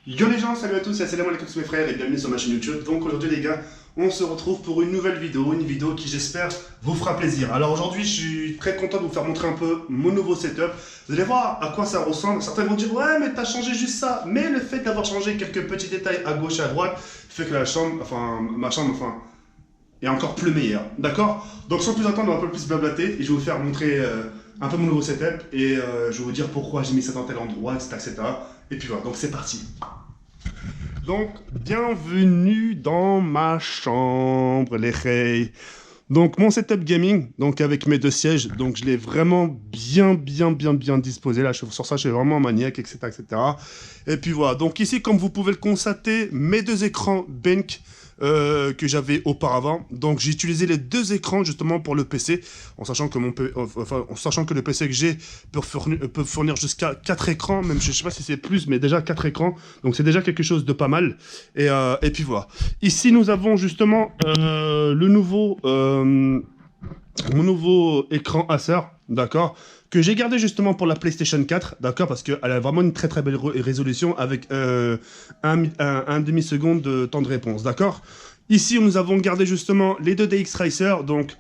Yo les gens, salut à tous, salam alaikum tous mes frères et bienvenue sur ma chaîne YouTube. Donc aujourd'hui les gars, on se retrouve pour une nouvelle vidéo, qui j'espère vous fera plaisir. Alors aujourd'hui je suis très content de vous faire montrer un peu mon nouveau setup. Vous allez voir à quoi ça ressemble. Certains vont dire ouais mais t'as changé juste ça. Mais le fait d'avoir changé quelques petits détails à gauche et à droite fait que ma chambre est encore plus meilleure. D'accord? Donc sans plus attendre, on va un peu plus blablater et je vais vous faire montrer un peu mon nouveau setup et je vais vous dire pourquoi j'ai mis ça dans tel endroit, etc. etc. Et puis voilà, donc c'est parti. Donc, bienvenue dans ma chambre, les reis. Donc, mon setup gaming, donc avec mes deux sièges, donc je l'ai vraiment bien disposé. Là, sur ça, je suis vraiment maniaque, etc., etc. Et puis voilà. Donc ici, comme vous pouvez le constater, mes deux écrans Benq que j'avais auparavant. Donc j'ai utilisé les deux écrans justement pour le PC, en sachant que le PC que j'ai peut fournir jusqu'à 4 écrans, même je sais pas si c'est plus, mais déjà 4 écrans. Donc c'est déjà quelque chose de pas mal. Et puis voilà. Ici nous avons justement mon nouveau écran Acer, d'accord, que j'ai gardé justement pour la PlayStation 4, d'accord, parce qu'elle a vraiment une très belle résolution avec un demi-seconde de temps de réponse, d'accord. Ici, nous avons gardé justement les deux DX Racer, donc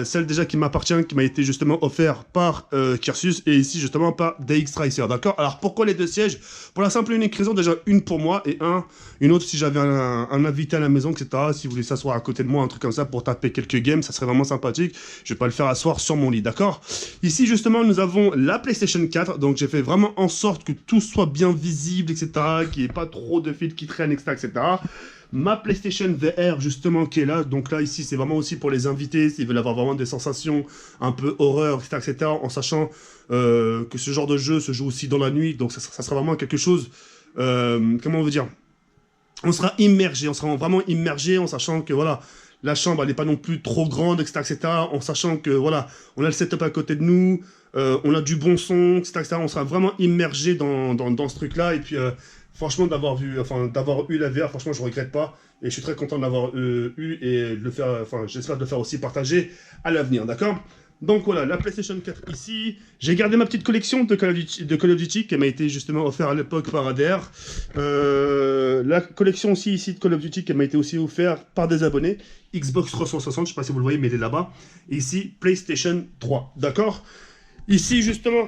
celle déjà qui m'appartient, qui m'a été justement offert par Cursus, et ici justement par DX Racer, d'accord. Alors pourquoi les deux sièges? Pour la simple et unique raison, déjà une pour moi et une autre si j'avais un invité à la maison, etc. Si vous voulez s'asseoir à côté de moi, un truc comme ça pour taper quelques games, ça serait vraiment sympathique. Je vais pas le faire asseoir sur mon lit, d'accord. Ici justement nous avons la PlayStation 4, donc j'ai fait vraiment en sorte que tout soit bien visible, etc. Qu'il n'y ait pas trop de fils qui traînent, etc. etc. Ma PlayStation VR justement qui est là, donc là ici c'est vraiment aussi pour les invités, s'ils veulent avoir vraiment des sensations un peu horreur, etc. etc. en sachant que ce genre de jeu se joue aussi dans la nuit, donc ça sera vraiment quelque chose, comment on veut dire, on sera vraiment immergé en sachant que voilà, la chambre elle n'est pas non plus trop grande, etc. etc. en sachant que voilà, on a le setup à côté de nous, on a du bon son, etc. etc. on sera vraiment immergé dans ce truc là, et puis franchement, d'avoir eu la VR, franchement, je regrette pas. Et je suis très content de l'avoir eu et de le faire, j'espère de le faire aussi partager à l'avenir, d'accord? Donc voilà, la PlayStation 4 ici. J'ai gardé ma petite collection de Call of Duty qui m'a été justement offerte à l'époque par ADR. La collection aussi ici de Call of Duty qui m'a été aussi offerte par des abonnés. Xbox 360, je sais pas si vous le voyez, mais il est là-bas. Et ici, PlayStation 3, d'accord? Ici, justement...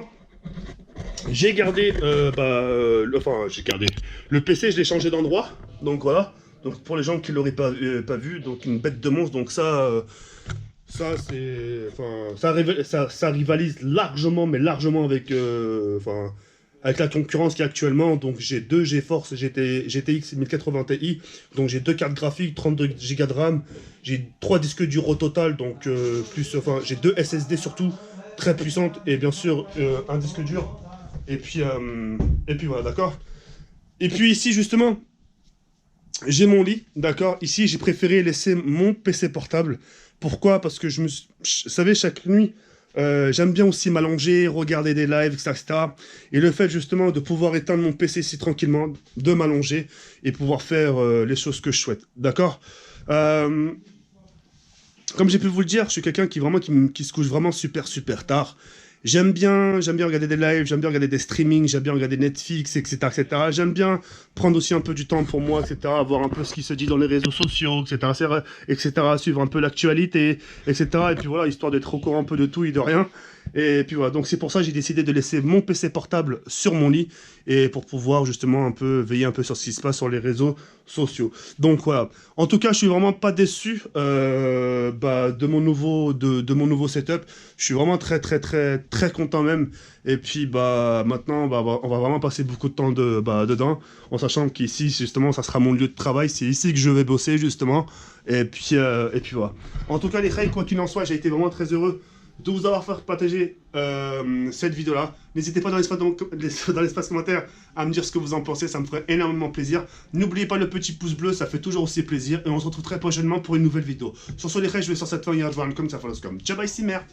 J'ai gardé, le PC, je l'ai changé d'endroit, donc voilà. Donc pour les gens qui l'auraient pas vu, donc une bête de monstre, donc ça rivalise largement, mais largement avec, avec la concurrence qui est actuellement. Donc j'ai deux GeForce GTX 1080 Ti, donc j'ai deux cartes graphiques, 32 Go de RAM, j'ai 3 disques durs au total, donc j'ai deux SSD surtout très puissantes et bien sûr un disque dur. Et puis voilà, d'accord. Et puis ici, justement, j'ai mon lit, d'accord. Ici, j'ai préféré laisser mon PC portable. Pourquoi? Parce que vous savez, chaque nuit, j'aime bien aussi m'allonger, regarder des lives, etc., etc. Et le fait, justement, de pouvoir éteindre mon PC si tranquillement, de m'allonger et pouvoir faire les choses que je souhaite, d'accord. Comme j'ai pu vous le dire, je suis quelqu'un qui se couche vraiment super tard. J'aime bien regarder des lives, j'aime bien regarder des streamings, j'aime bien regarder Netflix, etc., etc. J'aime bien prendre aussi un peu du temps pour moi, etc., voir un peu ce qui se dit dans les réseaux sociaux, etc., etc., suivre un peu l'actualité, etc. Et puis voilà, histoire d'être au courant un peu de tout et de rien. Et puis voilà, donc c'est pour ça que j'ai décidé de laisser mon PC portable sur mon lit, et pour pouvoir justement un peu veiller un peu sur ce qui se passe sur les réseaux sociaux. Donc voilà, en tout cas je suis vraiment pas déçu de mon nouveau setup. Je suis vraiment très content même. Et puis maintenant on va vraiment passer beaucoup de temps dedans, en sachant qu'ici justement ça sera mon lieu de travail, c'est ici que je vais bosser justement. Et puis voilà. En tout cas les frères, quoi qu'il en soit, j'ai été vraiment très heureux de vous avoir fait partager cette vidéo-là. N'hésitez pas dans l'espace commentaire à me dire ce que vous en pensez, ça me ferait énormément plaisir. N'oubliez pas le petit pouce bleu, ça fait toujours aussi plaisir. Et on se retrouve très prochainement pour une nouvelle vidéo. Sur ce les frères, je vais sur cette fin, comme ça, comme. Ciao, bye, si merde.